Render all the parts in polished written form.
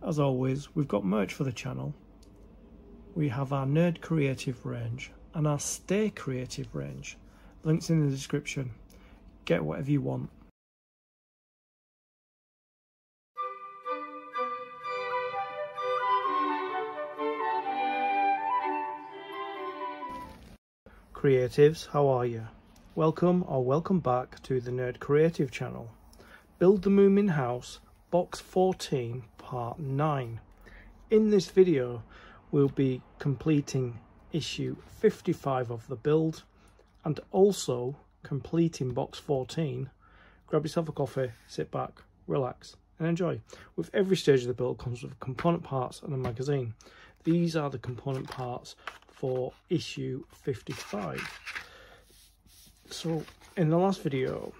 As always, we've got merch for the channel. We have our Nerd Creative range and our Stay Creative range. Links in the description. Get whatever you want. Creatives, how are you? Welcome or welcome back to the Nerd Creative channel. Build the Moomin House, Box 14, Part 9. In this video, we'll be completing issue 55 of the build and also completing Box 14. Grab yourself a coffee, sit back, relax and enjoy. With every stage of the build comes with component parts and a magazine. These are the component parts for issue 55. So in the last video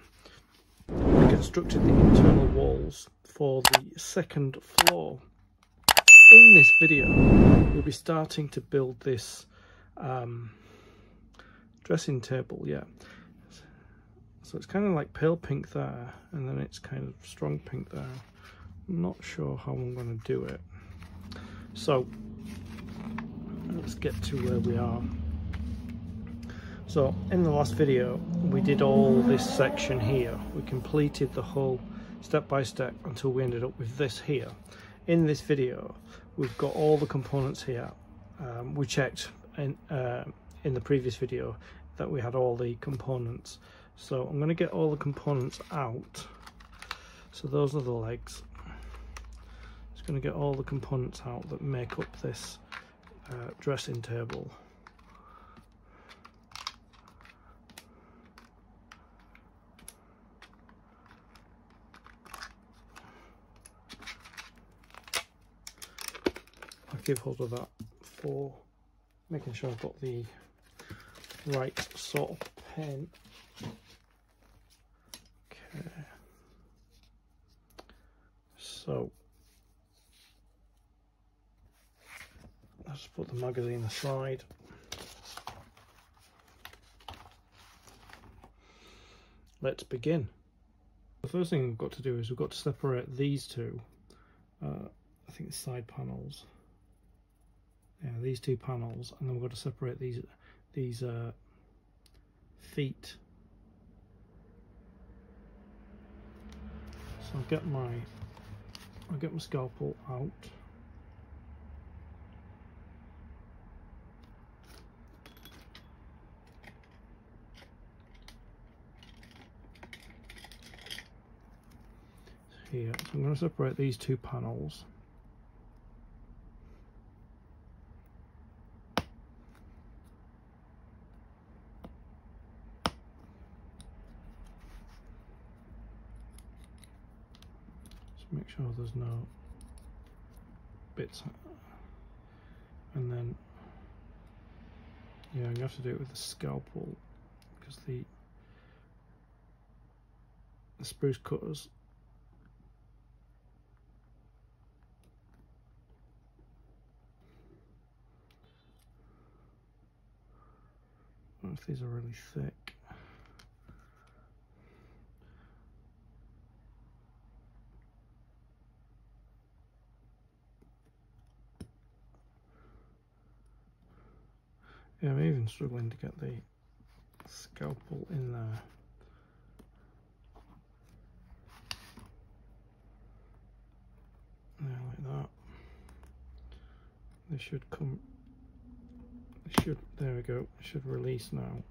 we constructed the internal walls for the second floor. In this video we'll be starting to build this dressing table. So it's kind of like pale pink there and then it's kind of strong pink there. I'm not sure how I'm going to do it, so let's get to where we are. So in the last video we did all this section here. We completed the whole step by step until we ended up with this here. In this video we've got all the components here. We checked in the previous video that we had all the components, so I'm going to get all the components out. So those are the legs. Just going to get all the components out that make up this dressing table. I'll give hold of that for making sure I've got the right sort of pen. Okay, so let's put the magazine aside. Let's begin. The first thing we've got to do is we've got to separate these two, I think the side panels. Yeah, these two panels, and then we've got to separate these feet. So I'll get my scalpel out. Here, so I'm going to separate these two panels. Make sure there's no bits, and then yeah, you have to do it with the scalpel because the spruce cutters I don't know if these are really thick. Yeah, I'm even struggling to get the scalpel in there. Yeah, like that. They should come, there we go, it should release now.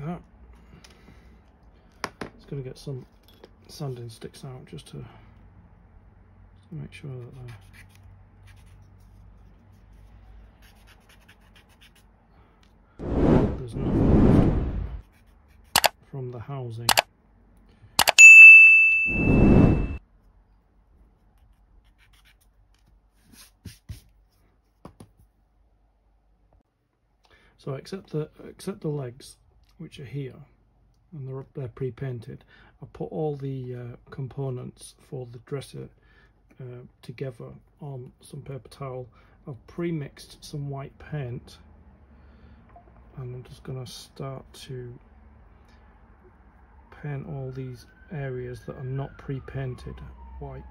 That. It's going to get some sanding sticks out just to make sure that there's nothing from the housing. So except the legs, which are here, and they're pre-painted, I put all the components for the dresser together on some paper towel. I've pre-mixed some white paint, and I'm just going to start to paint all these areas that are not pre-painted white.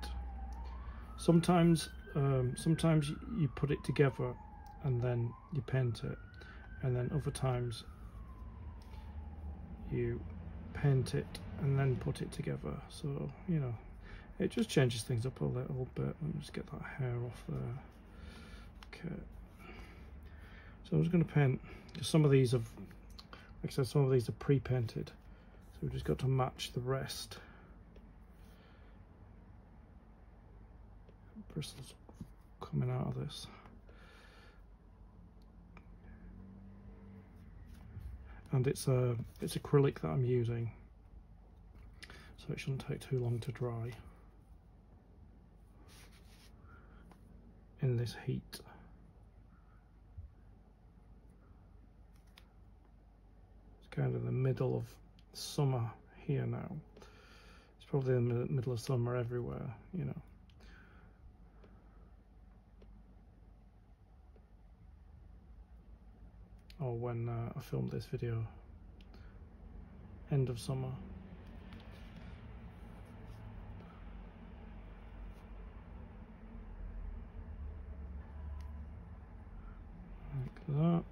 Sometimes you put it together and then you paint it, and then other times you paint it and then put it together. So, you know, it just changes things up a little bit. Let me just get that hair off there. Okay. So I'm just going to paint, because some of these have, like I said, some of these are pre-painted. So we've just got to match the rest. Bristles coming out of this. And it's acrylic that I'm using, so it shouldn't take too long to dry in this heat. It's kind of the middle of summer here now. It's probably the middle of summer everywhere, you know. Or when I filmed this video, end of summer. Like that.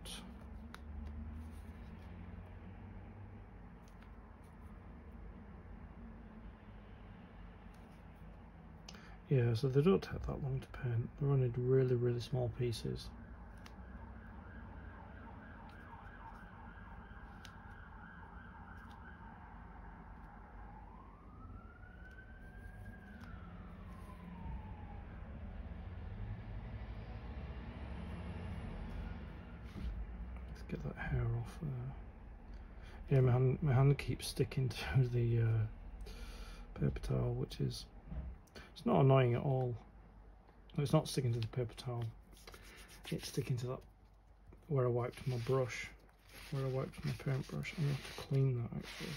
Yeah, so they don't take that long to paint. They're only really, really small pieces. Get that hair off there. Yeah, my hand keeps sticking to the paper towel, which is, it's not annoying at all. It's not sticking to the paper towel. It's sticking to that where I wiped my brush, where I wiped my paintbrush. I'm gonna have to clean that actually,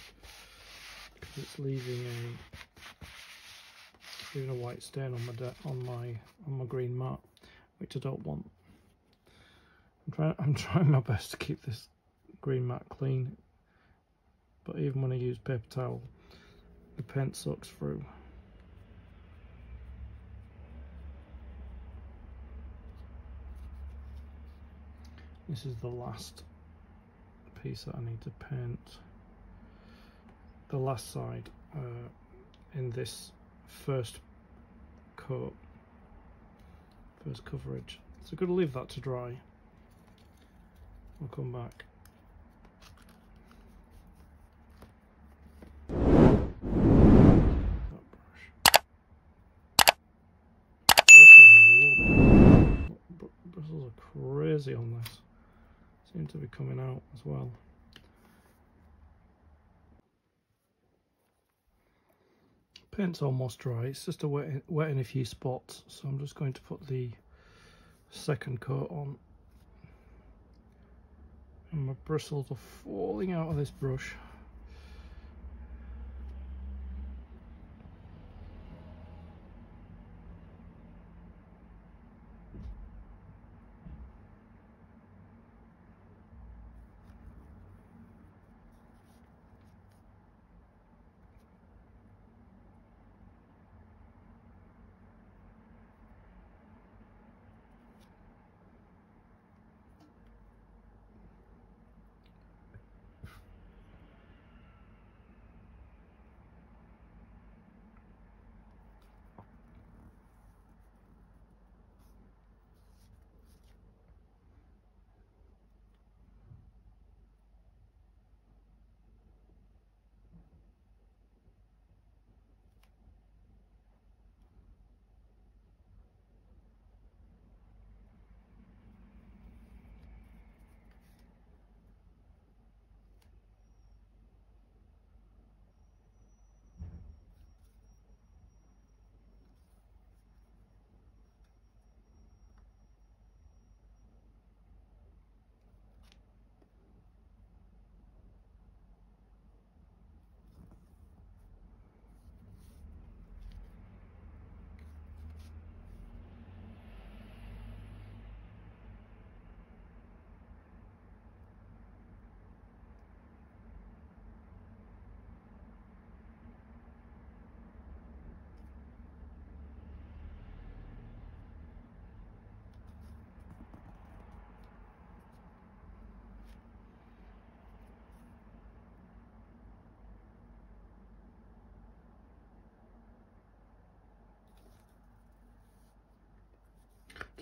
because it's leaving a white stain on my green mat, which I don't want. I'm trying my best to keep this green mat clean, but even when I use paper towel, the paint soaks through. This is the last piece that I need to paint. The last side in this first coat, first coverage. So I'm going to leave that to dry. I'll come back. That brush. Bristles are crazy on this. Seem to be coming out as well. Paint's almost dry. It's just wet in a few spots. So I'm just going to put the second coat on. And my bristles are falling out of this brush.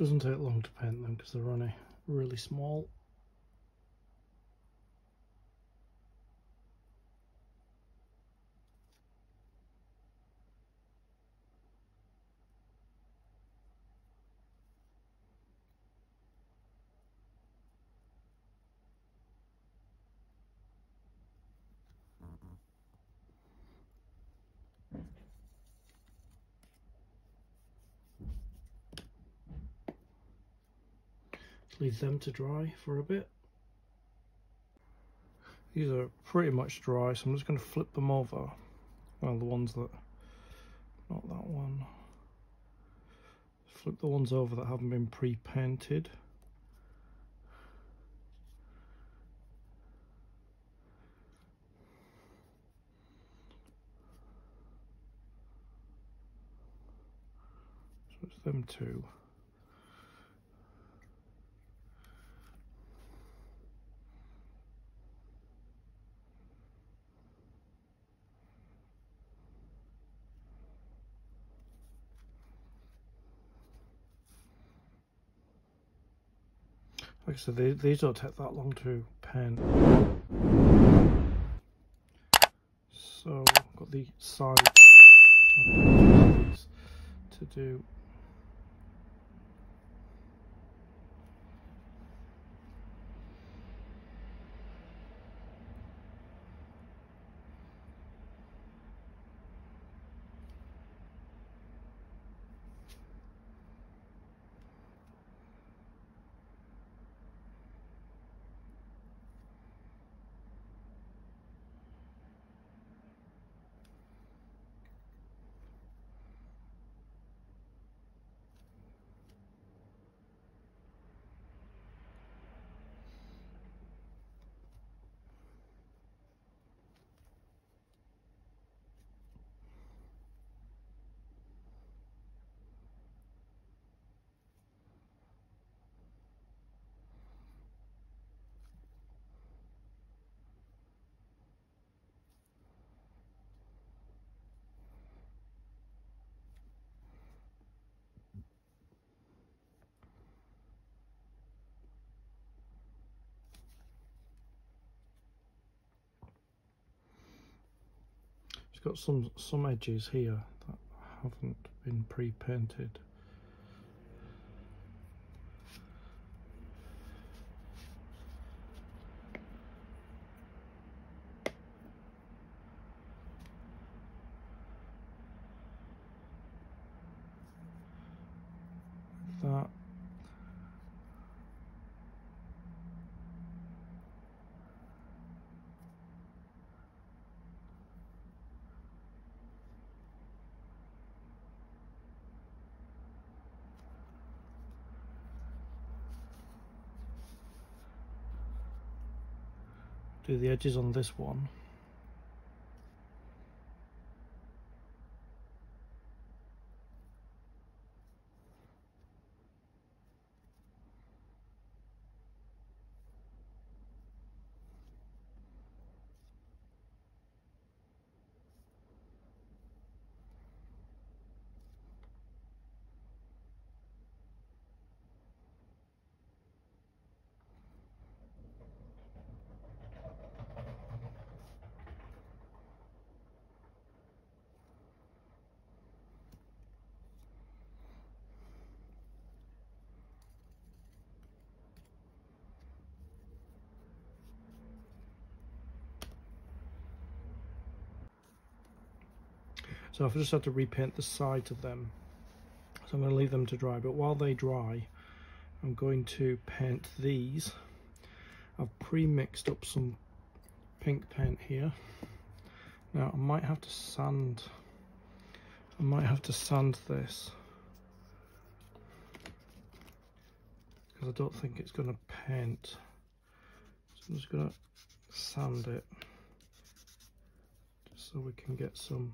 Doesn't take long to paint them because they're only really small. Leave them to dry for a bit. These are pretty much dry, so I'm just going to flip them over. Well, the ones that, not that one. Flip the ones over that haven't been pre-painted. So it's them two. Like I said, these don't take that long to paint. So I've got the sides to do. It's got some edges here that haven't been pre-painted. Like that. Do the edges on this one. So I've just had to repaint the sides of them. So I'm going to leave them to dry, but while they dry, I'm going to paint these. I've pre-mixed up some pink paint here. Now I might have to sand this because I don't think it's going to paint. So I'm just going to sand it just so we can get some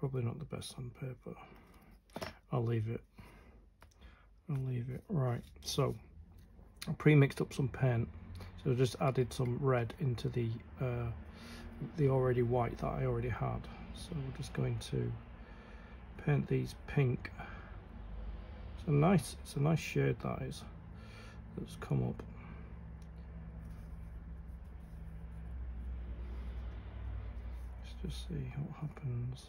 probably not the best sandpaper. I'll leave it. Right, so I pre-mixed up some paint, so I just added some red into the already white that I already had. So we're just going to paint these pink. It's a nice shade that is. That's come up. Let's just see what happens.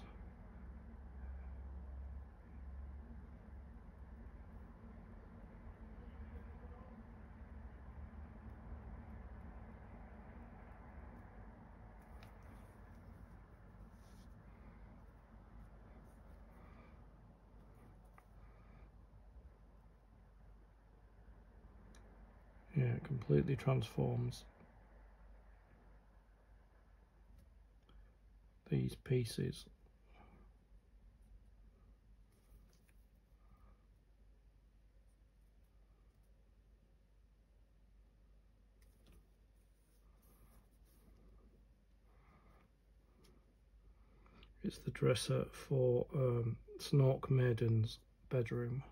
Yeah, it completely transforms these pieces. It's the dresser for Snork Maiden's bedroom.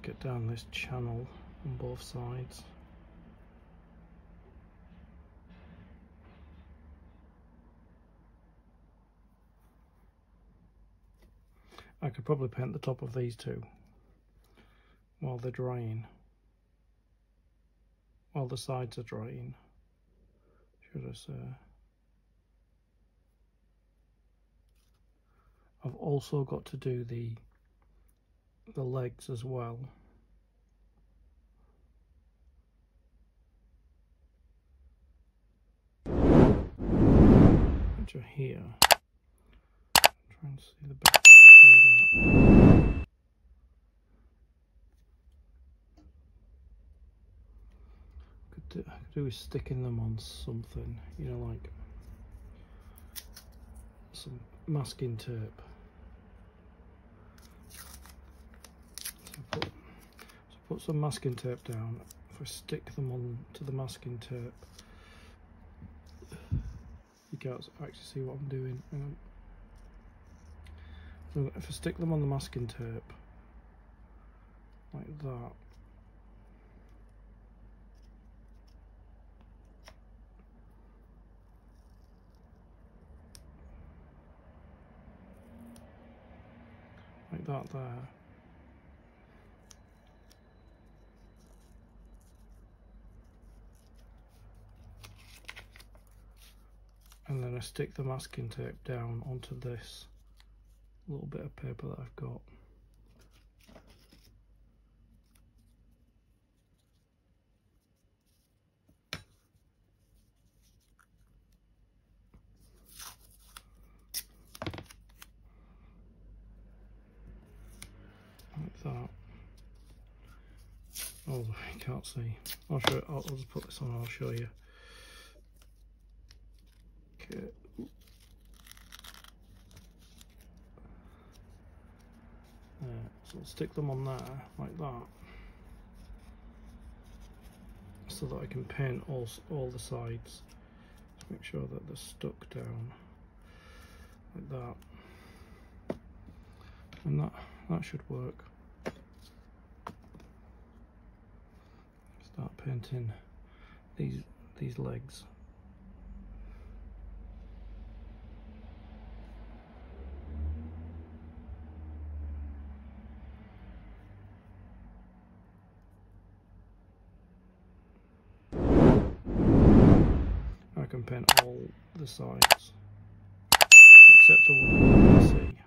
Get down this channel on both sides. I could probably paint the top of these two while they're drying, while the sides are drying, should I say. I've also got to do the legs as well. Which are here. I'm trying to see the best way to do that. I could do with sticking them on something, you know, like some masking tape. So put some masking tape down. If I stick them on to the masking tape, you can't actually see what I'm doing. So if I stick them on the masking tape like that, like that there, and then I stick the masking tape down onto this little bit of paper that I've got. Like that. Oh, you can't see. I'll show you. I'll just put this on and I'll show you. Okay. So I'll stick them on there like that, so that I can paint all the sides to make sure that they're stuck down like that, and that should work. Start painting these legs. I can paint all the sides except the one you can see.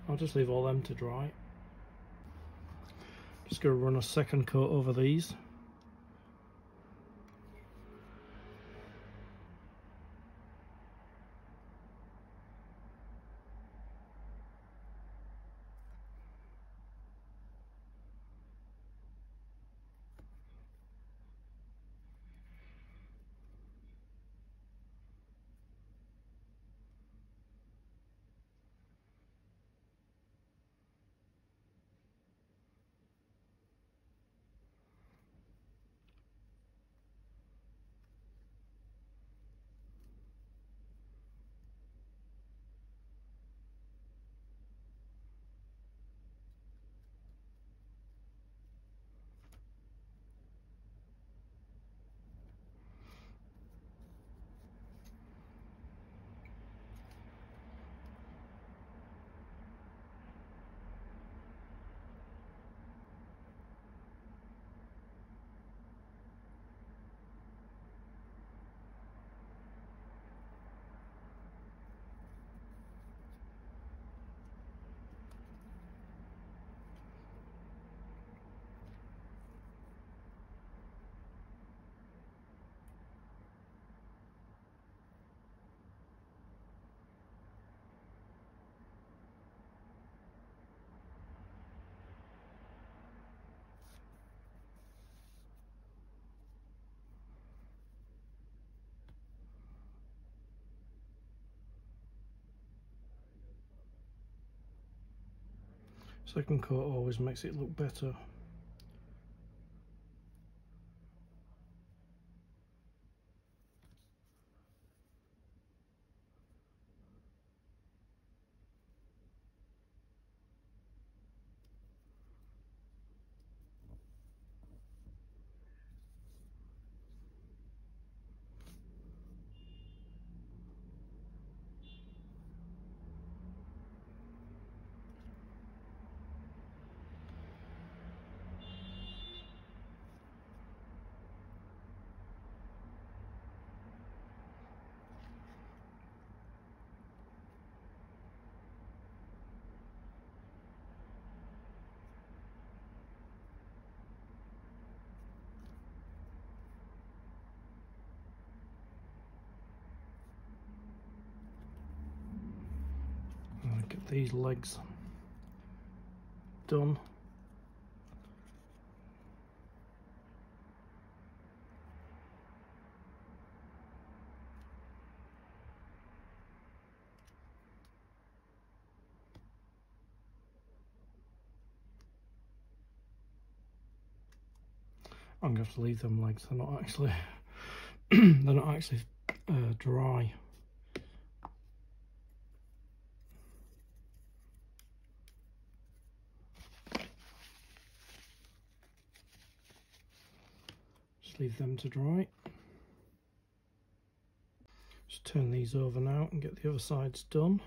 I'll just leave all them to dry. Just going to run a second coat over these. Second coat always makes it look better. Get these legs done. I'm going to have to leave them legs. They're not actually they're not actually dry. Just leave them to dry. Just turn these over now and get the other sides done.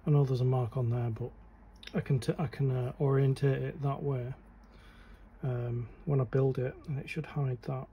I know there's a mark on there, but I can orientate it that way when I build it, and it should hide that.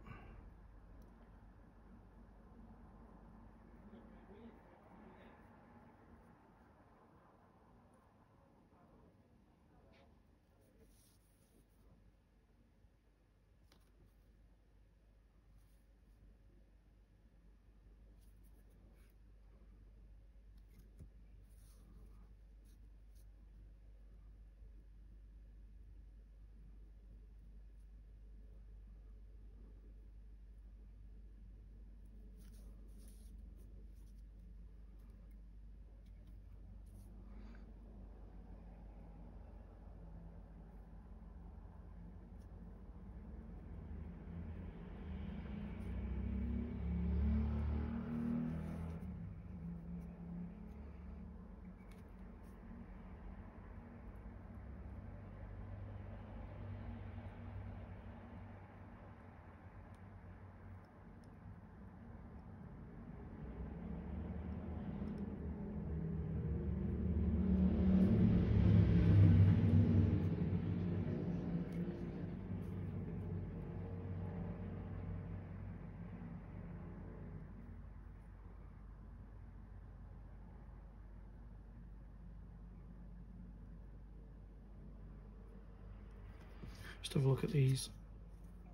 Just have a look at these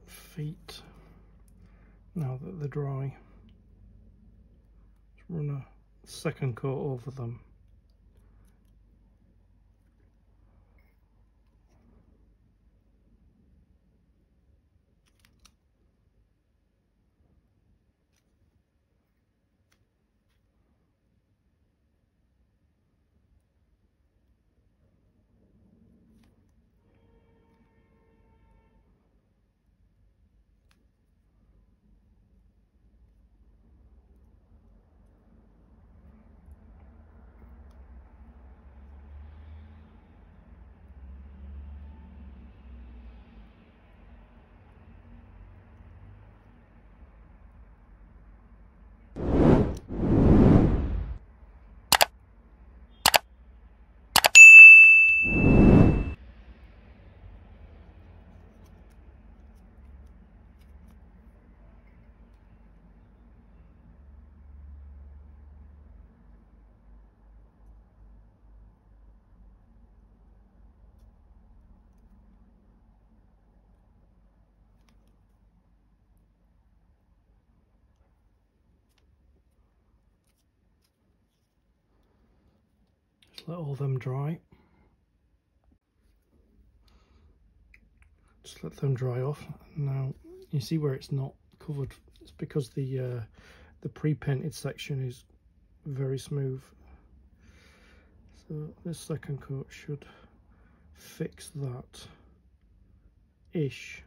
feet now that they're dry. Just run a second coat over them. Let all them dry. Just let them dry off. Now you see where it's not covered. It's because the pre-painted section is very smooth. So this second coat should fix that ish.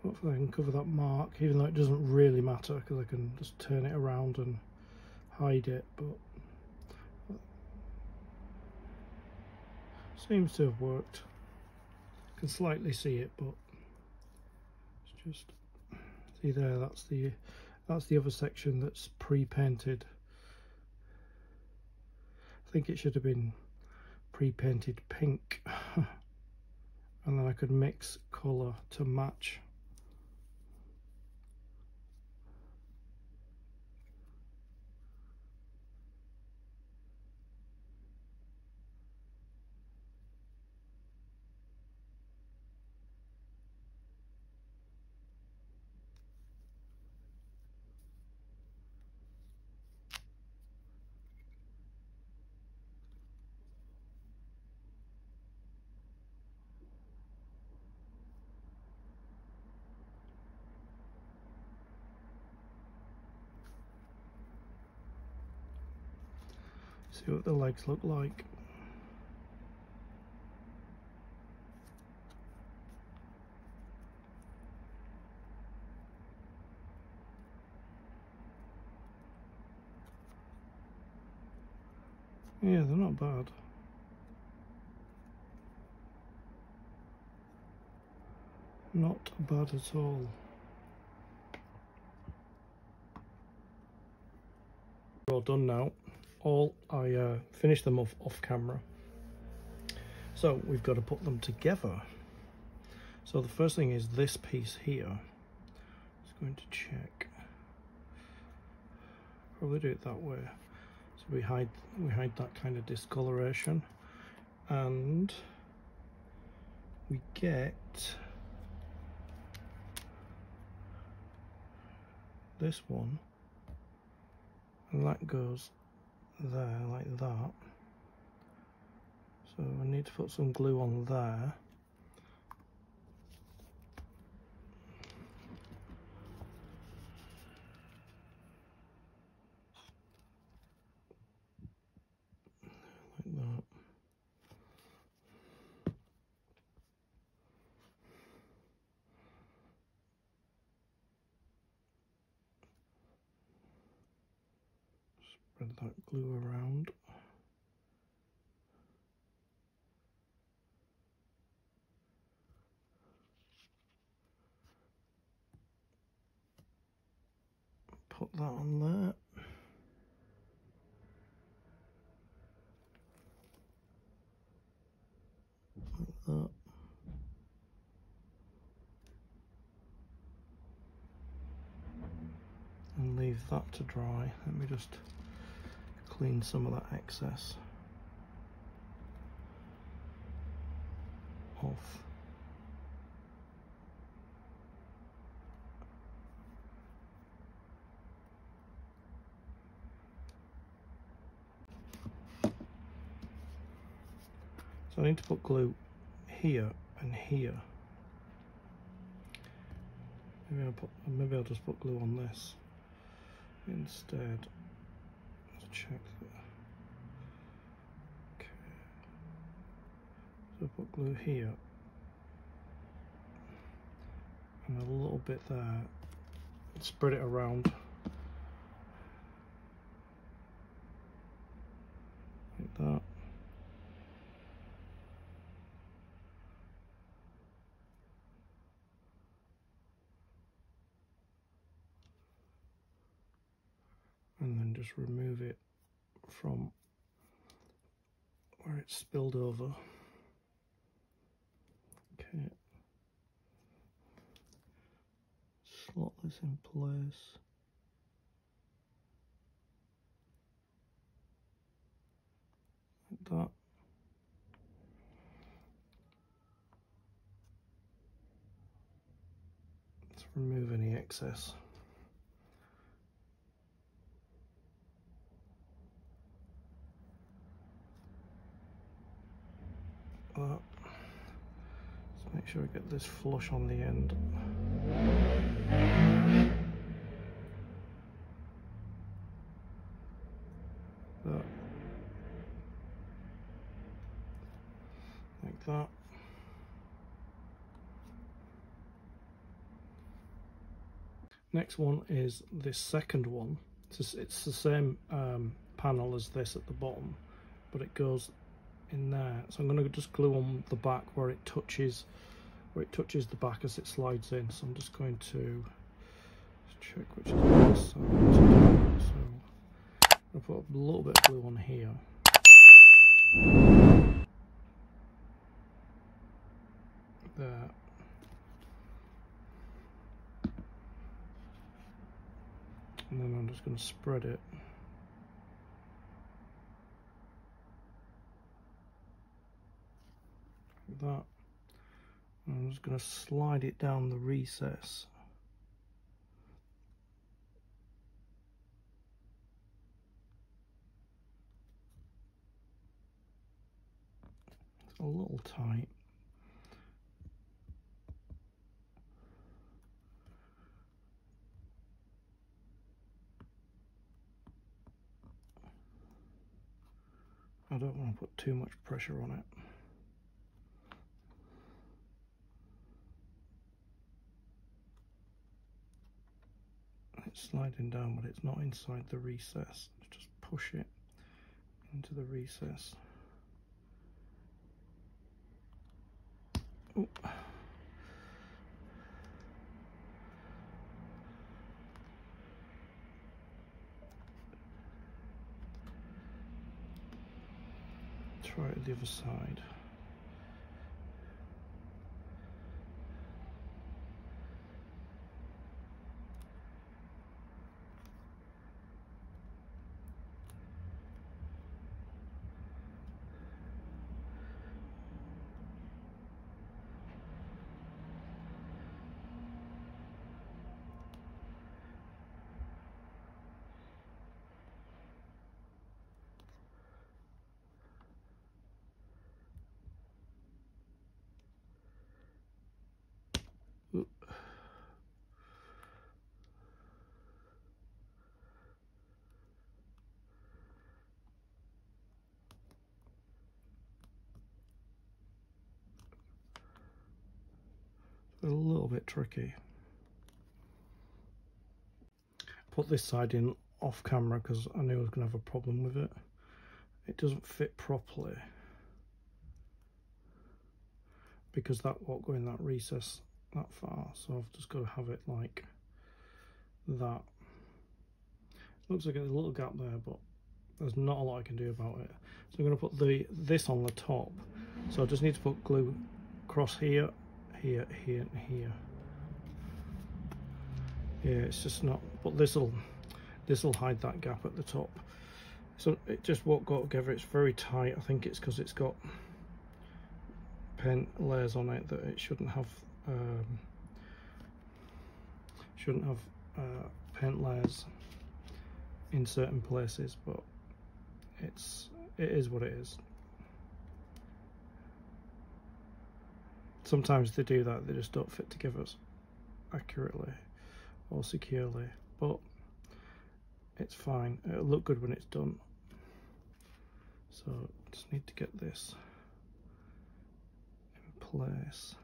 Hopefully I can cover that mark, even though it doesn't really matter because I can just turn it around and hide it, but seems to have worked. I can slightly see it, but it's just, see there, that's the other section that's pre-painted. I think it should have been pre-painted pink and then I could mix colour to match. See what the legs look like. Yeah, they're not bad. Not bad at all. They're all done now. I finished them off camera. So we've got to put them together. So the first thing is this piece here. Just going to check. Probably do it that way. So we hide that kind of discoloration, and we get this one, and that goes there like that. So I need to put some glue on there. Like that. Spread that glue around. put that on there. Like that. And leave that to dry. Let me just clean some of that excess off. So I need to put glue here and here. Maybe I'll just put glue on this instead. Let's check that. Okay. So put glue here and a little bit there. Spread it around like that. And then just remove it from where it's spilled over. Okay. Slot this in place. Like that. Let's remove any excess. Let's make sure we get this flush on the end. That. Like that. Next one is this second one. It's the same panel as this at the bottom, but it goes in there. So I'm going to just glue on the back where it touches the back as it slides in. So I'm just going to check which is the best side to do. So I'll put a little bit of glue on here. There. And then I'm just going to spread it. Like that. And I'm just going to slide it down the recess. It's a little tight. I don't want to put too much pressure on it. It's sliding down, but it's not inside the recess. Just push it into the recess. Ooh. Try it the other side. Ooh. A little bit tricky. Put this side in off camera because I knew I was going to have a problem with it. It doesn't fit properly because that won't go in that recess that far, so I've just got to have it like that. Looks like there's a little gap there, but there's not a lot I can do about it. So I'm going to put this on the top. So I just need to put glue across here, here, here, and here. Yeah, it's just not. But this'll hide that gap at the top. So it just won't go together. It's very tight. I think it's because it's got paint layers on it that it shouldn't have. Paint layers in certain places, but it is what it is. Sometimes they do that, they just don't fit together accurately or securely, but it's fine. It'll look good when it's done. So just need to get this in place.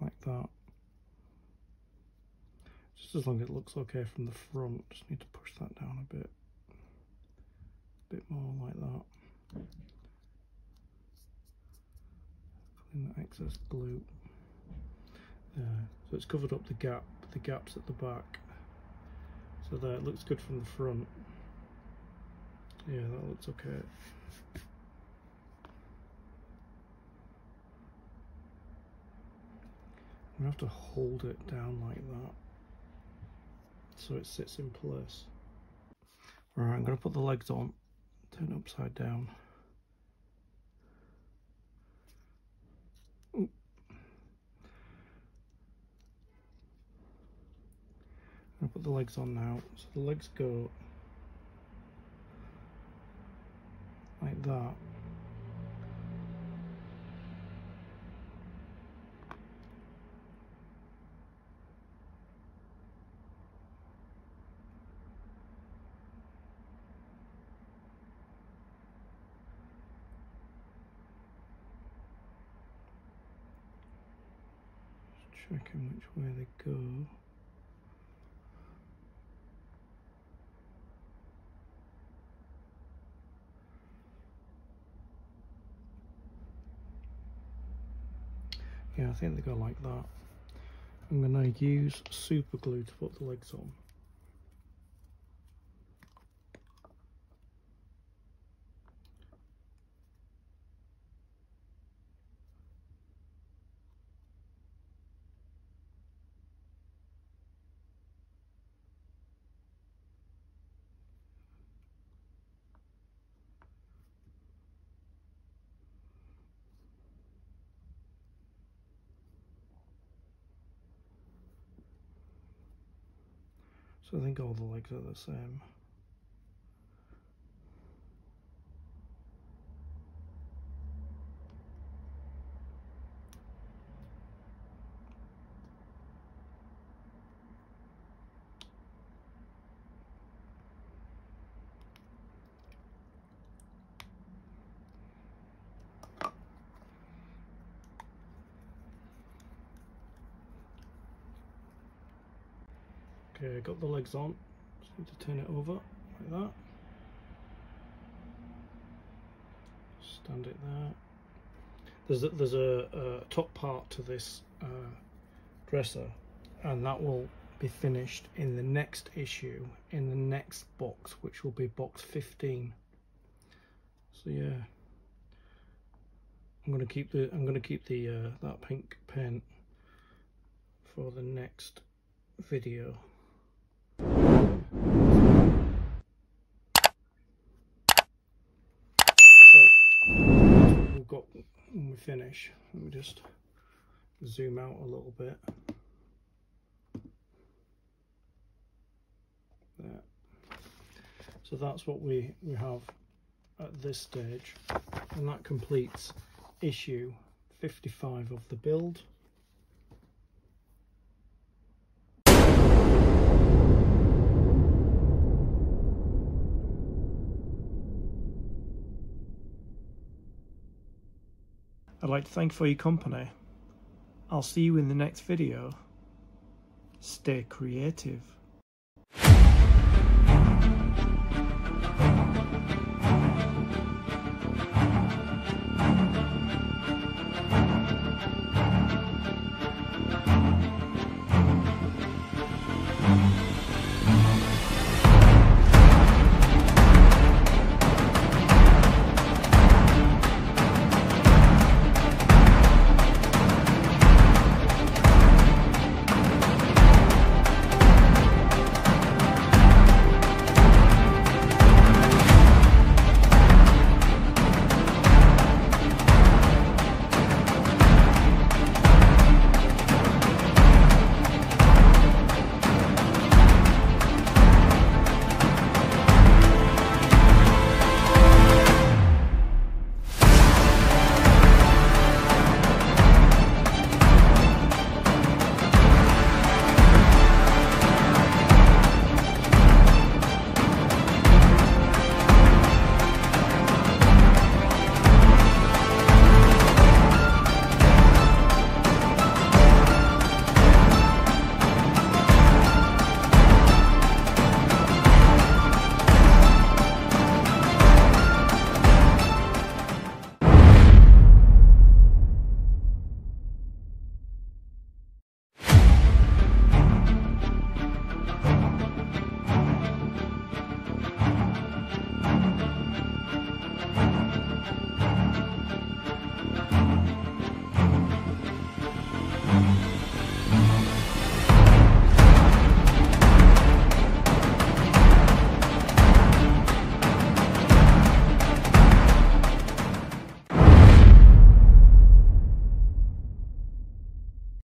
Like that. Just as long as it looks okay from the front, just need to push that down a bit more like that. Clean that excess glue. There. So it's covered up the gaps at the back. So there, it looks good from the front. Yeah, that looks okay. I'm going to have to hold it down like that so it sits in place. Alright, I'm going to put the legs on, turn it upside down. Ooh. I'm going to put the legs on now, so the legs go like that. Checking which way they go. Yeah, I think they go like that. I'm going to use super glue to put the legs on. So I think all the legs are the same. Okay, got the legs on, just need to turn it over like that. Stand it there. There's a top part to this dresser, and that will be finished in the next issue, in the next box, which will be box 15. So yeah, I'm gonna keep the that pink paint for the next video. So we've got, when we finish, let me just zoom out a little bit. There. So that's what we have at this stage, and that completes issue 55 of the build. I'd like to thank you for your company. I'll see you in the next video. Stay creative.